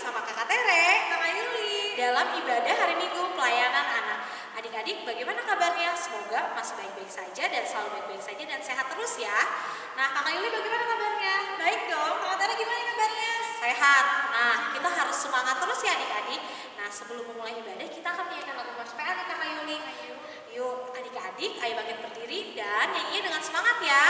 bersama Kakak Tere, Kakak Yuli, dalam ibadah hari Minggu pelayanan anak. Adik-adik, bagaimana kabarnya? Semoga masih baik-baik saja dan selalu baik-baik saja dan sehat terus ya. Nah, Kakak Yuli bagaimana kabarnya? baik dong. Kakak Tere gimana kabarnya? Sehat. Nah, kita harus semangat terus ya adik-adik. Nah, sebelum memulai ibadah, kita akan menyanyikan lagu PA nih Kakak Yuli. Yuk, adik-adik, ayo bangkit berdiri dan nyanyinya dengan semangat ya.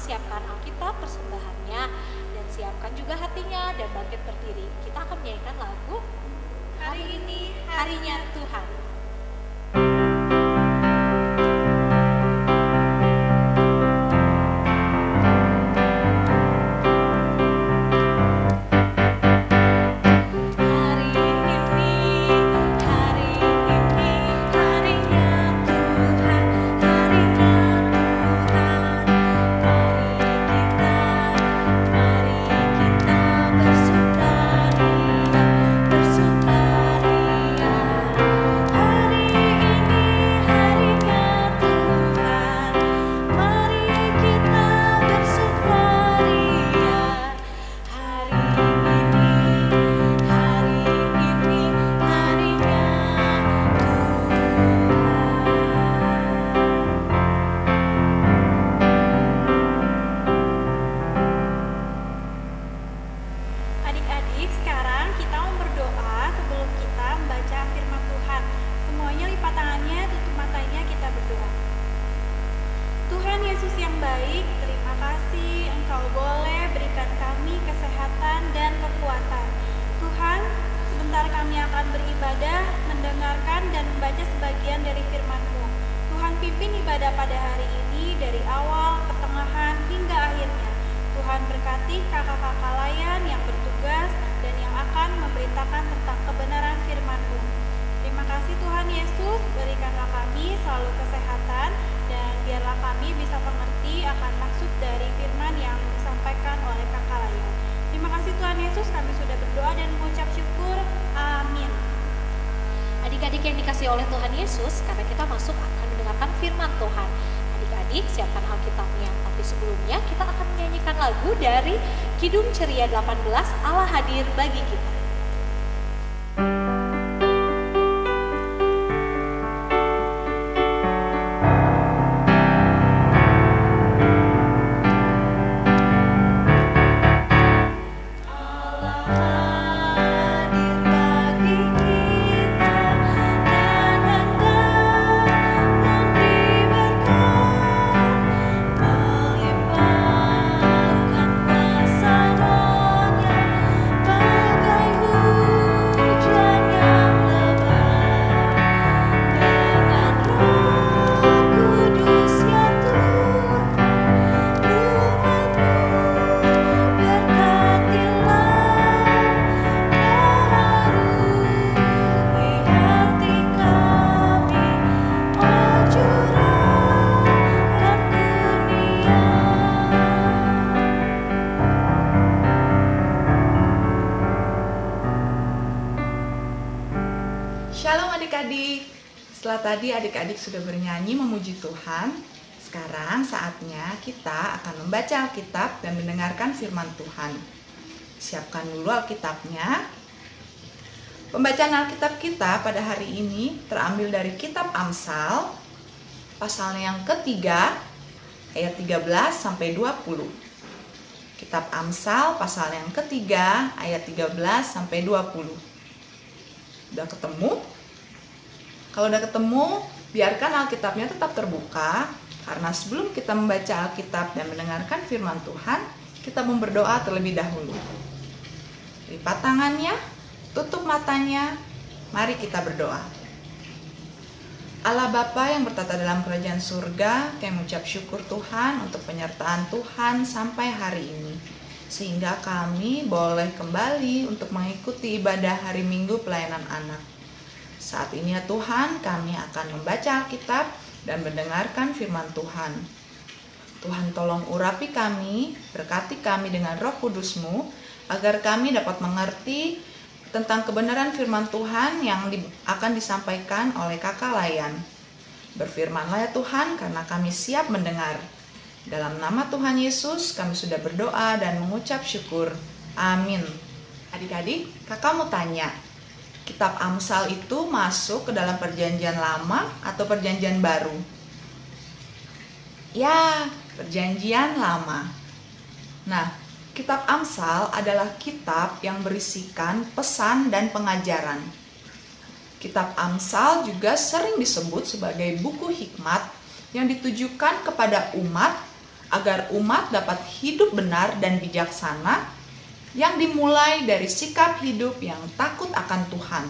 Siapkan Alkitab persembahannya dan siapkan juga hatinya dan bangkit berdiri. Kita akan menyanyikan lagu Hari ini Harinya Tuhan. Adik-adik yang dikasih oleh Tuhan Yesus, karena kita masuk akan mendengarkan firman Tuhan. Adik-adik siapkan Alkitabnya, tapi sebelumnya kita akan menyanyikan lagu dari Kidung Ceria 18, Allah hadir bagi kita. Hadir bagi kita dan hendak memberi Setelah tadi adik-adik sudah bernyanyi memuji Tuhan, sekarang saatnya kita akan membaca Alkitab dan mendengarkan firman Tuhan. Siapkan dulu Alkitabnya. Pembacaan Alkitab kita pada hari ini terambil dari kitab Amsal, pasal yang ketiga, ayat 13 sampai 20. Kitab Amsal pasal yang ketiga, ayat 13 sampai 20. Udah ketemu? Kalau udah ketemu, biarkan Alkitabnya tetap terbuka, karena sebelum kita membaca Alkitab dan mendengarkan firman Tuhan, kita berdoa terlebih dahulu. Lipat tangannya, tutup matanya, mari kita berdoa. Allah Bapa yang bertata dalam kerajaan surga, kami mengucap syukur Tuhan untuk penyertaan Tuhan sampai hari ini, sehingga kami boleh kembali untuk mengikuti ibadah hari Minggu pelayanan anak. Saat ini ya Tuhan, kami akan membaca Alkitab dan mendengarkan firman Tuhan. Tuhan tolong urapi kami, berkati kami dengan Roh Kudus-Mu, agar kami dapat mengerti tentang kebenaran firman Tuhan yang akan disampaikan oleh Kakak Layan. Berfirmanlah ya Tuhan, karena kami siap mendengar. Dalam nama Tuhan Yesus, kami sudah berdoa dan mengucap syukur. Amin. Adik-adik, kakak mau tanya, kitab Amsal itu masuk ke dalam perjanjian lama atau perjanjian baru? Ya, perjanjian lama. Nah, kitab Amsal adalah kitab yang berisikan pesan dan pengajaran. Kitab Amsal juga sering disebut sebagai buku hikmat yang ditujukan kepada umat agar umat dapat hidup benar dan bijaksana, yang dimulai dari sikap hidup yang takut akan Tuhan.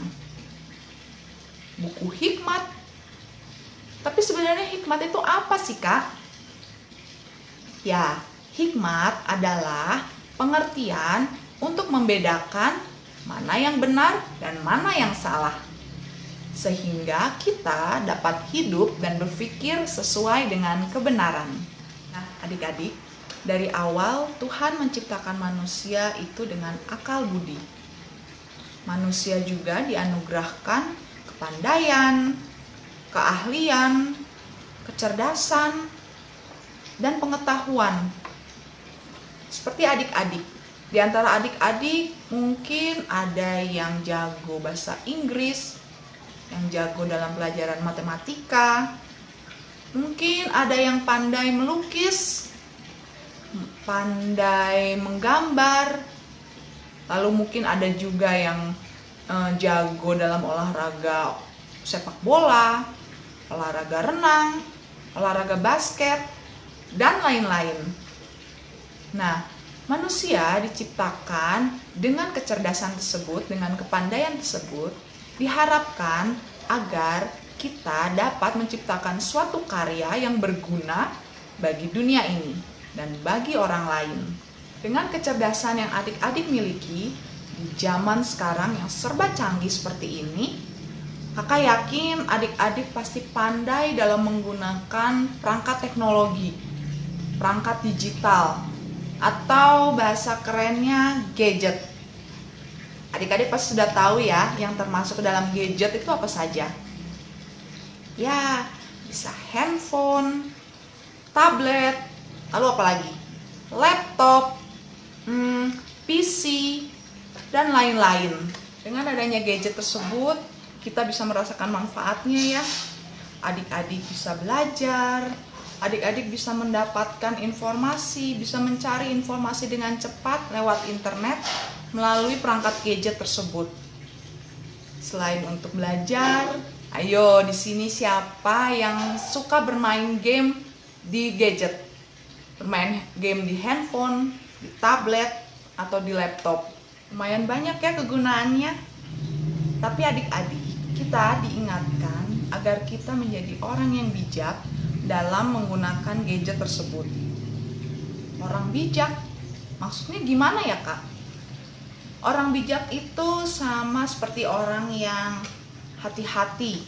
Buku hikmat. Tapi sebenarnya hikmat itu apa sih, Kak? Ya, hikmat adalah pengertian untuk membedakan mana yang benar dan mana yang salah, sehingga kita dapat hidup dan berpikir sesuai dengan kebenaran. Nah, adik-adik, dari awal Tuhan menciptakan manusia itu dengan akal budi. Manusia juga dianugerahkan kepandaian, keahlian, kecerdasan, dan pengetahuan. Seperti adik-adik. Di antara adik-adik mungkin ada yang jago bahasa Inggris, yang jago dalam pelajaran matematika. Mungkin ada yang pandai melukis, pandai menggambar. Lalu mungkin ada juga yang jago dalam olahraga sepak bola, olahraga renang, olahraga basket, dan lain-lain. Nah, manusia diciptakan dengan kecerdasan tersebut, dengan kepandaian tersebut, diharapkan agar kita dapat menciptakan suatu karya yang berguna bagi dunia ini dan bagi orang lain. Dengan kecerdasan yang adik-adik miliki di zaman sekarang yang serba canggih seperti ini, kakak yakin adik-adik pasti pandai dalam menggunakan perangkat teknologi, perangkat digital, atau bahasa kerennya gadget. Adik-adik pasti sudah tahu ya, yang termasuk ke dalam gadget itu apa saja. Ya, bisa handphone, tablet, lalu apa lagi? Laptop, PC, dan lain-lain. Dengan adanya gadget tersebut, kita bisa merasakan manfaatnya ya. Adik-adik bisa belajar, adik-adik bisa mendapatkan informasi, bisa mencari informasi dengan cepat lewat internet melalui perangkat gadget tersebut. Selain untuk belajar, ayo di sini siapa yang suka bermain game di gadget? Bermain game di handphone, di tablet, atau di laptop. Lumayan banyak ya kegunaannya. Tapi adik-adik, kita diingatkan agar kita menjadi orang yang bijak dalam menggunakan gadget tersebut. Orang bijak, maksudnya gimana ya Kak? Orang bijak itu sama seperti orang yang hati-hati,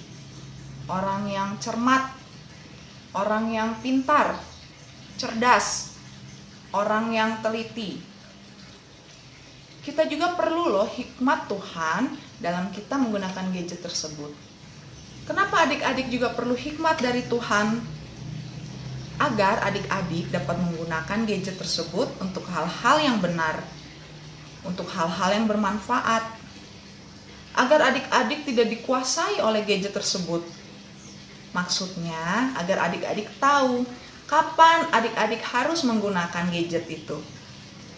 orang yang cermat, orang yang pintar, cerdas, orang yang teliti. Kita juga perlu loh hikmat Tuhan dalam kita menggunakan gadget tersebut. Kenapa adik-adik juga perlu hikmat dari Tuhan? Agar adik-adik dapat menggunakan gadget tersebut untuk hal-hal yang benar, untuk hal-hal yang bermanfaat, agar adik-adik tidak dikuasai oleh gadget tersebut. Maksudnya, agar adik-adik tahu kapan adik-adik harus menggunakan gadget itu.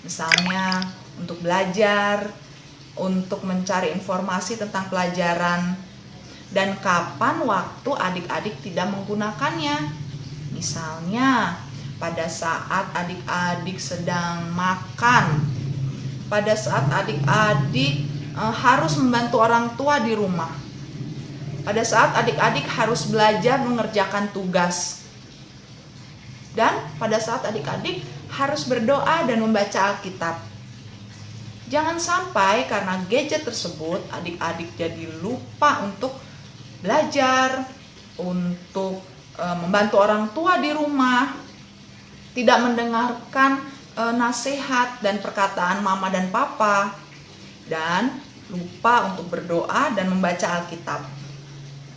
Misalnya, untuk belajar, untuk mencari informasi tentang pelajaran, dan kapan waktu adik-adik tidak menggunakannya. Misalnya, pada saat adik-adik sedang makan, pada saat adik-adik harus membantu orang tua di rumah, pada saat adik-adik harus belajar mengerjakan tugas, dan pada saat adik-adik harus berdoa dan membaca Alkitab. Jangan sampai karena gadget tersebut adik-adik jadi lupa untuk belajar, untuk membantu orang tua di rumah, tidak mendengarkan nasihat dan perkataan mama dan papa, dan lupa untuk berdoa dan membaca Alkitab.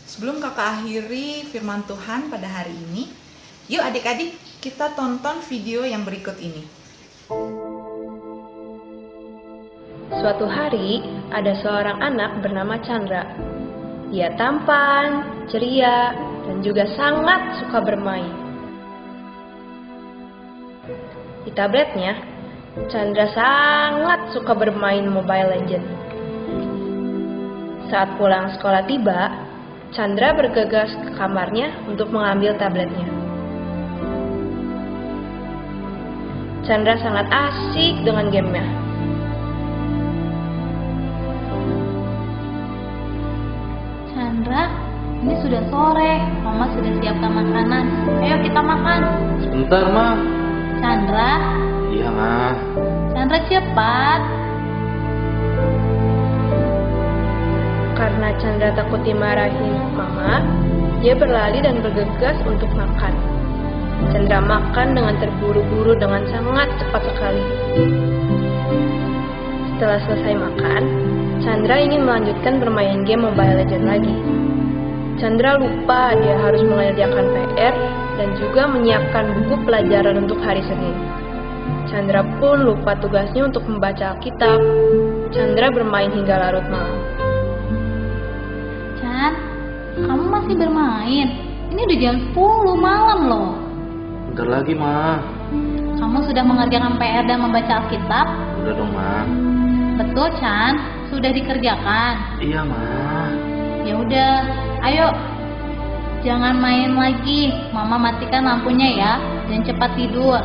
Sebelum kakak akhiri firman Tuhan pada hari ini, yuk adik-adik kita tonton video yang berikut ini. Suatu hari, ada seorang anak bernama Chandra. Dia tampan, ceria, dan juga sangat suka bermain. Di tabletnya, Chandra sangat suka bermain Mobile Legends. Saat pulang sekolah tiba, Chandra bergegas ke kamarnya untuk mengambil tabletnya. Chandra sangat asik dengan gamenya. Chandra, ini sudah sore. Mama sudah siapkan makanan. Ayo kita makan. Sebentar, Ma. Chandra. Iya, Ma. Chandra cepat. Karena Chandra takut dimarahin Mama, dia berlari dan bergegas untuk makan. Chandra makan dengan terburu-buru dengan sangat cepat sekali. Setelah selesai makan, Chandra ingin melanjutkan bermain game Mobile Legends lagi. Chandra lupa dia harus mengerjakan PR dan juga menyiapkan buku pelajaran untuk hari Senin. Chandra pun lupa tugasnya untuk membaca Alkitab. Chandra bermain hingga larut malam. Chan, kamu masih bermain? Ini udah jam 10 malam loh. Bentar lagi, Ma. Kamu sudah mengerjakan PR dan membaca Alkitab? Udah dong, Ma. Betul, Chan. Sudah dikerjakan. Iya, Ma. Ya udah, ayo. Jangan main lagi. Mama matikan lampunya ya, dan cepat tidur.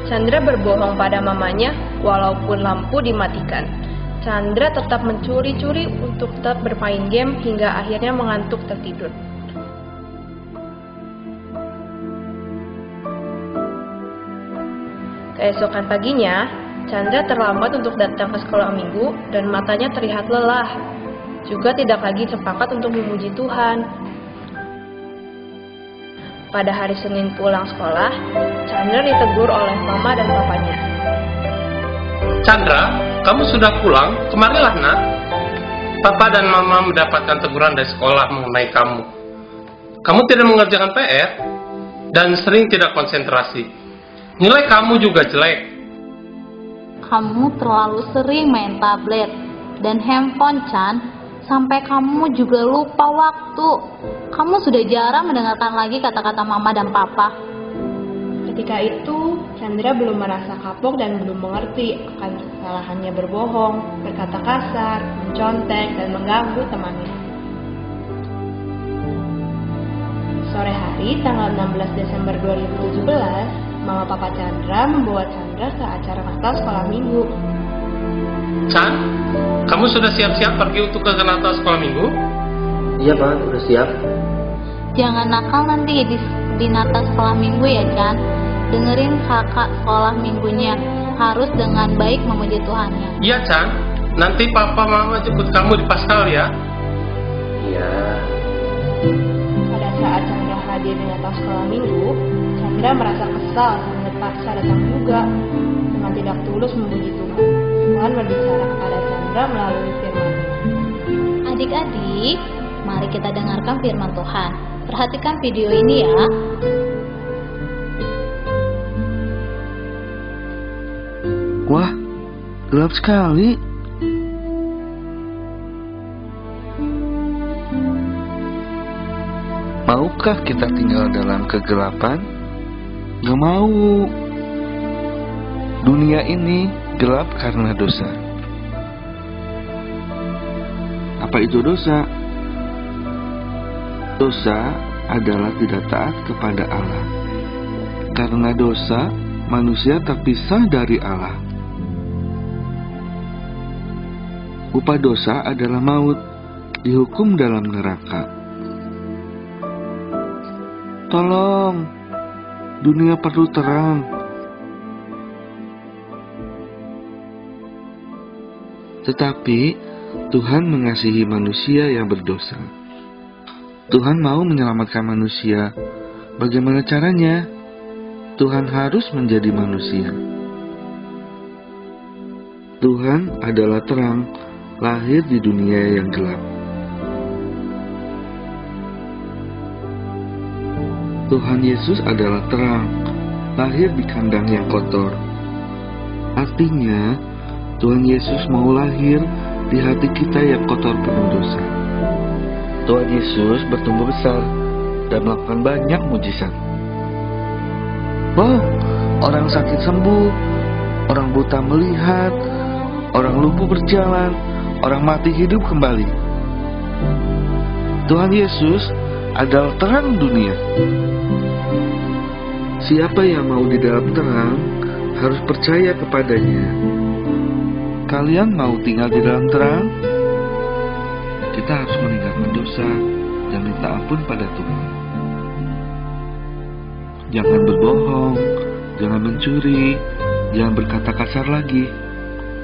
Chandra berbohong pada mamanya walaupun lampu dimatikan. Chandra tetap mencuri-curi untuk tetap bermain game hingga akhirnya mengantuk tertidur. Keesokan paginya, Chandra terlambat untuk datang ke sekolah minggu dan matanya terlihat lelah. Juga tidak lagi sepakat untuk memuji Tuhan. Pada hari Senin pulang sekolah, Chandra ditegur oleh mama dan papanya. Chandra, kamu sudah pulang? Kemarilah, Nak. Papa dan Mama mendapatkan teguran dari sekolah mengenai kamu. Kamu tidak mengerjakan PR dan sering tidak konsentrasi. Nilai kamu juga jelek. Kamu terlalu sering main tablet dan handphone, Chan. Sampai kamu juga lupa waktu. Kamu sudah jarang mendengarkan lagi kata-kata mama dan papa. Ketika itu, Chandra belum merasa kapok dan belum mengerti akan kesalahannya berbohong, berkata kasar, mencontek, dan mengganggu temannya. Sore hari, tanggal 16 Desember 2017, Mama Papa Chandra membawa Chandra ke acara Natal sekolah minggu. Chan, kamu sudah siap-siap pergi untuk ke Natal sekolah minggu? Iya, Pak. Udah siap. Jangan nakal nanti di Natal sekolah minggu ya, Chan. Dengerin kakak sekolah minggunya. Harus dengan baik memuji Tuhannya. Iya, Chan. Nanti Papa Mama jemput kamu di Paskal ya. Iya. Pada saat Chandra hadir di Natal sekolah minggu, Chandra merasa kesal dan terpaksa datang juga dengan tidak tulus memuji Tuhan. Tuhan berbicara kepada Chandra. Chandra melalui firman. Adik-adik, mari kita dengarkan firman Tuhan. Perhatikan video ini ya. Wah, gelap sekali. Maukah kita tinggal dalam kegelapan? Gak mau. Dunia ini gelap karena dosa. Apa itu dosa? Dosa adalah tidak taat kepada Allah. Karena dosa, manusia terpisah dari Allah. Upah dosa adalah maut, dihukum dalam neraka. Tolong, dunia perlu terang. Tetapi Tuhan mengasihi manusia yang berdosa. Tuhan mau menyelamatkan manusia. Bagaimana caranya? Tuhan harus menjadi manusia. Tuhan adalah terang, lahir di dunia yang gelap. Tuhan Yesus adalah terang, lahir di kandang yang kotor. Artinya, Tuhan Yesus mau lahir di hati kita yang kotor penuh dosa. Tuhan Yesus bertumbuh besar dan melakukan banyak mujizat. Wow, orang sakit sembuh, orang buta melihat, orang lumpuh berjalan, orang mati hidup kembali. Tuhan Yesus adalah terang dunia. Siapa yang mau di dalam terang harus percaya kepadanya. Kalian mau tinggal di dalam terang? Kita harus meninggalkan dosa dan minta ampun pada Tuhan. Jangan berbohong, jangan mencuri, jangan berkata kasar lagi.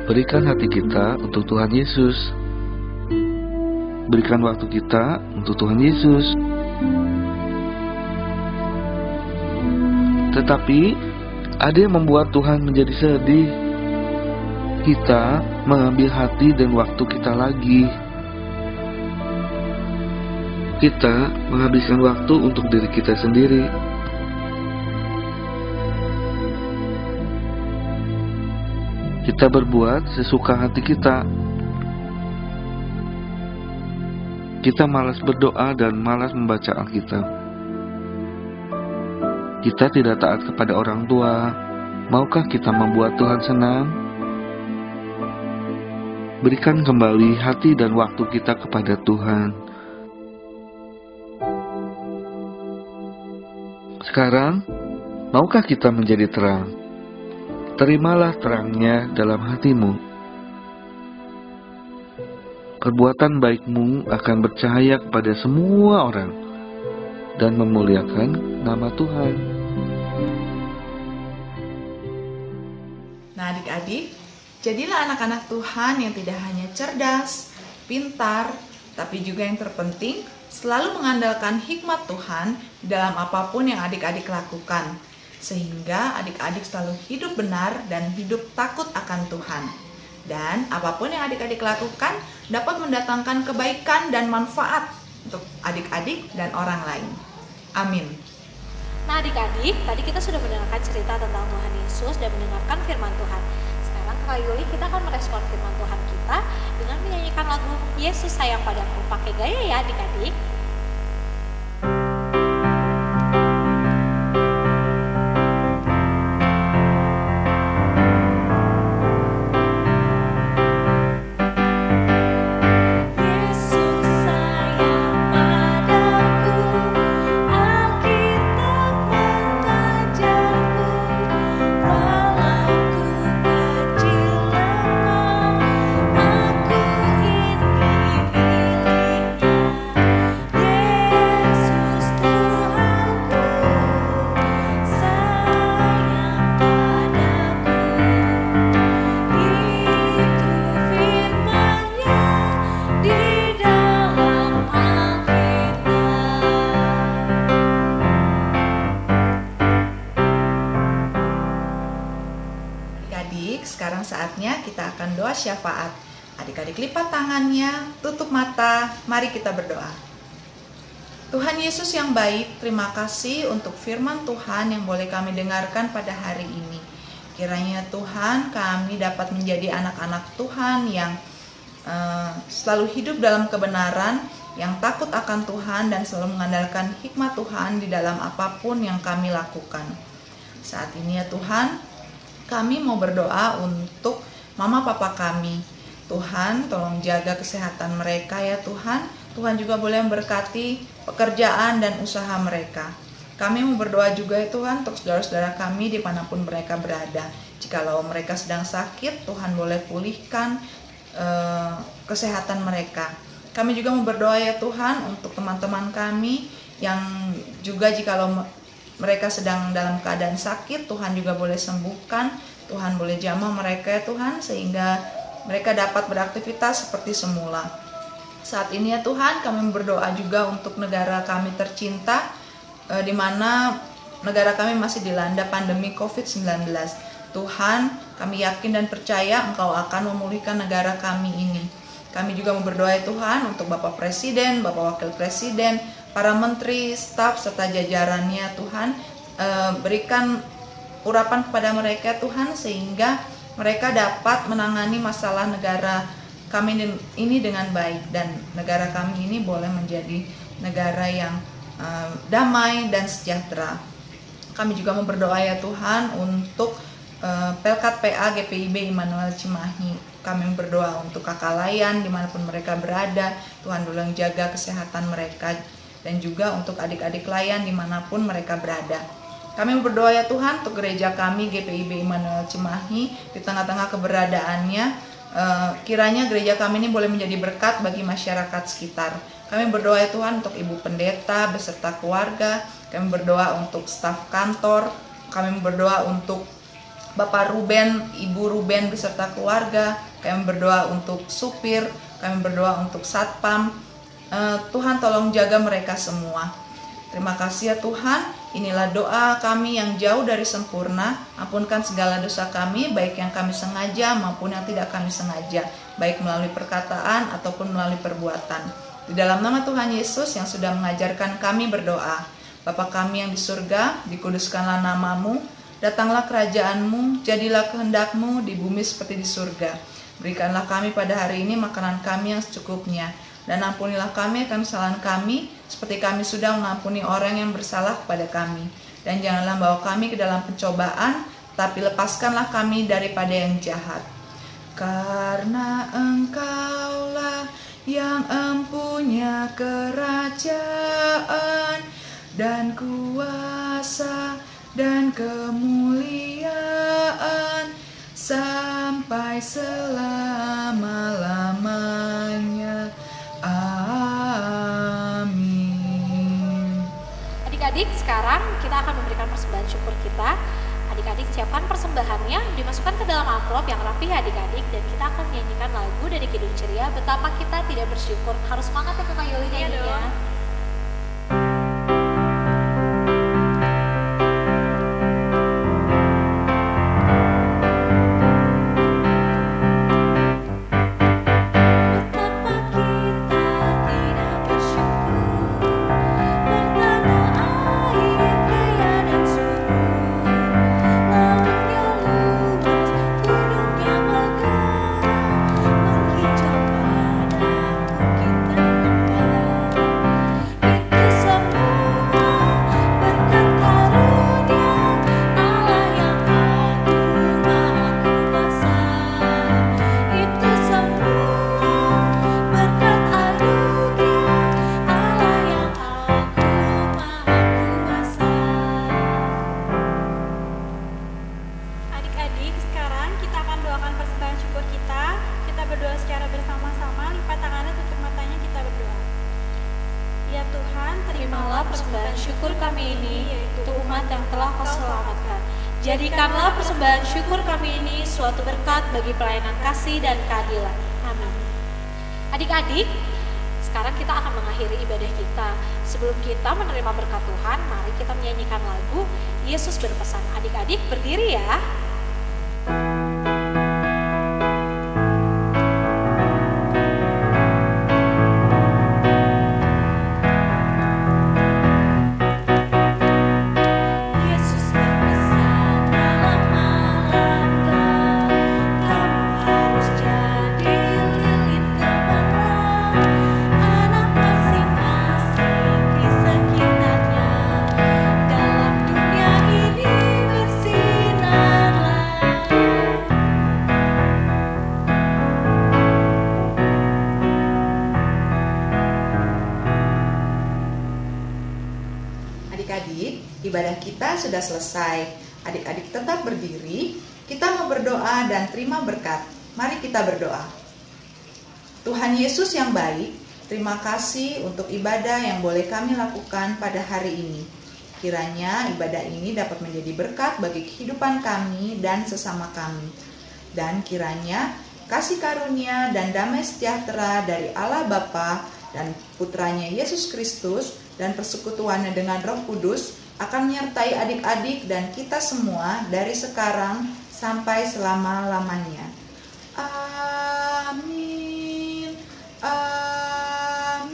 Berikan hati kita untuk Tuhan Yesus. Berikan waktu kita untuk Tuhan Yesus. Tetapi ada yang membuat Tuhan menjadi sedih. Kita mengambil hati dan waktu kita lagi. Kita menghabiskan waktu untuk diri kita sendiri. Kita berbuat sesuka hati kita. Kita malas berdoa dan malas membaca Alkitab. Kita tidak taat kepada orang tua. Maukah kita membuat Tuhan senang? Berikan kembali hati dan waktu kita kepada Tuhan. Sekarang, maukah kita menjadi terang? Terimalah terangnya dalam hatimu. Perbuatan baikmu akan bercahaya kepada semua orang dan memuliakan nama Tuhan. Nah adik-adik, jadilah anak-anak Tuhan yang tidak hanya cerdas, pintar, tapi juga yang terpenting selalu mengandalkan hikmat Tuhan dalam apapun yang adik-adik lakukan. Sehingga adik-adik selalu hidup benar dan hidup takut akan Tuhan. Dan apapun yang adik-adik lakukan dapat mendatangkan kebaikan dan manfaat untuk adik-adik dan orang lain. Amin. Nah adik-adik, tadi kita sudah mendengarkan cerita tentang Tuhan Yesus dan mendengarkan firman Tuhan. Sekarang Kak Yuli, kita akan merespon firman Tuhan kita dengan menyanyikan lagu Yesus Sayang Padaku. Pakai gaya ya adik-adik. Sekarang saatnya kita akan doa syafaat. Adik-adik lipat tangannya, tutup mata, mari kita berdoa. Tuhan Yesus yang baik, terima kasih untuk firman Tuhan yang boleh kami dengarkan pada hari ini. Kiranya Tuhan, kami dapat menjadi anak-anak Tuhan yang selalu hidup dalam kebenaran, yang takut akan Tuhan dan selalu mengandalkan hikmat Tuhan di dalam apapun yang kami lakukan. Saat ini ya Tuhan, kami mau berdoa untuk mama papa kami. Tuhan, tolong jaga kesehatan mereka ya Tuhan. Tuhan juga boleh memberkati pekerjaan dan usaha mereka. Kami mau berdoa juga ya Tuhan untuk saudara-saudara kami dimanapun mereka berada. Jikalau mereka sedang sakit, Tuhan boleh pulihkan kesehatan mereka. Kami juga mau berdoa ya Tuhan untuk teman-teman kami yang juga jikalau mereka sedang dalam keadaan sakit, Tuhan juga boleh sembuhkan. Tuhan boleh jamah mereka ya Tuhan, sehingga mereka dapat beraktivitas seperti semula. Saat ini ya Tuhan, kami berdoa juga untuk negara kami tercinta, di mana negara kami masih dilanda pandemi COVID-19. Tuhan, kami yakin dan percaya Engkau akan memulihkan negara kami ini. Kami juga mau berdoa ya Tuhan untuk Bapak Presiden, Bapak Wakil Presiden, para menteri, staf, serta jajarannya Tuhan. Berikan urapan kepada mereka Tuhan, sehingga mereka dapat menangani masalah negara kami ini dengan baik, dan negara kami ini boleh menjadi negara yang damai dan sejahtera. Kami juga mau berdoa ya Tuhan untuk Pelkat PA GPIB Immanuel Cimahi. Kami berdoa untuk kakak layan dimanapun mereka berada. Tuhan tolong jaga kesehatan mereka, dan juga untuk adik-adik layan dimanapun mereka berada. Kami berdoa ya Tuhan untuk gereja kami GPIB Immanuel Cimahi di tengah-tengah keberadaannya. Kiranya gereja kami ini boleh menjadi berkat bagi masyarakat sekitar. Kami berdoa ya Tuhan untuk Ibu Pendeta beserta keluarga. Kami berdoa untuk staf kantor. Kami berdoa untuk Bapak Ruben, Ibu Ruben beserta keluarga. Kami berdoa untuk supir. Kami berdoa untuk satpam. Tuhan tolong jaga mereka semua. Terima kasih ya Tuhan, inilah doa kami yang jauh dari sempurna. Ampunkan segala dosa kami, baik yang kami sengaja maupun yang tidak kami sengaja, baik melalui perkataan ataupun melalui perbuatan. Di dalam nama Tuhan Yesus yang sudah mengajarkan kami berdoa. Bapa kami yang di surga, dikuduskanlah namamu, datanglah kerajaanmu, jadilah kehendakmu di bumi seperti di surga. Berikanlah kami pada hari ini makanan kami yang secukupnya. Dan ampunilah kami akan kesalahan kami, seperti kami sudah mengampuni orang yang bersalah kepada kami. Dan janganlah bawa kami ke dalam pencobaan, tapi lepaskanlah kami daripada yang jahat. Karena Engkaulah yang empunya kerajaan, dan kuasa, dan kemuliaan, sampai selama-lamanya. Amin. Adik-adik, sekarang kita akan memberikan persembahan syukur kita. Adik-adik siapkan persembahannya, dimasukkan ke dalam amplop yang rapi adik-adik, dan kita akan menyanyikan lagu dari Kidung Ceria, Betapa Kita Tidak Bersyukur. Harus semangat ya Kakak Yoli nyanyinya. Jadikanlah persembahan syukur kami ini suatu berkat bagi pelayanan kasih dan keadilan. Amin. Adik-adik, sekarang kita akan mengakhiri ibadah kita. Sebelum kita menerima berkat Tuhan, mari kita menyanyikan lagu Yesus Berpesan. Adik-adik berdiri ya. adik-adik, ibadah kita sudah selesai. Adik-adik tetap berdiri, kita mau berdoa dan terima berkat. Mari kita berdoa. Tuhan Yesus yang baik, terima kasih untuk ibadah yang boleh kami lakukan pada hari ini. Kiranya ibadah ini dapat menjadi berkat bagi kehidupan kami dan sesama kami. Dan kiranya kasih karunia dan damai sejahtera dari Allah Bapa dan Putranya Yesus Kristus dan persekutuannya dengan Roh Kudus akan menyertai adik-adik dan kita semua dari sekarang sampai selama-lamanya. Amin. Amin.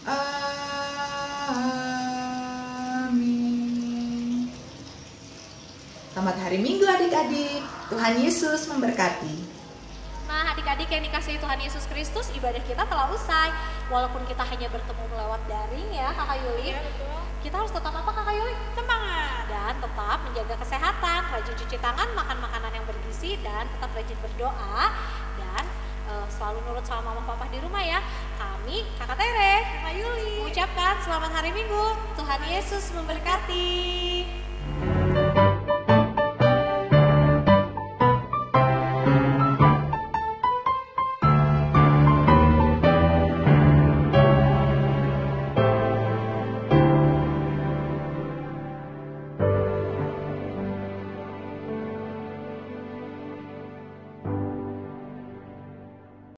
Amin. Selamat hari Minggu adik-adik. Tuhan Yesus memberkati. Nah, adik-adik yang dikasihi Tuhan Yesus Kristus, ibadah kita telah usai. Walaupun kita hanya bertemu lewat daring ya, Kakak Yuli. Kita harus tetap apa, Kakak Yuli? Semangat. Dan tetap menjaga kesehatan, rajin cuci tangan, makan makanan yang bergizi, dan tetap rajin berdoa. Dan selalu nurut sama mama papa di rumah ya. Kami, Kakak Tere, Kakak Yuli, mengucapkan selamat hari Minggu. Tuhan Yesus memberkati.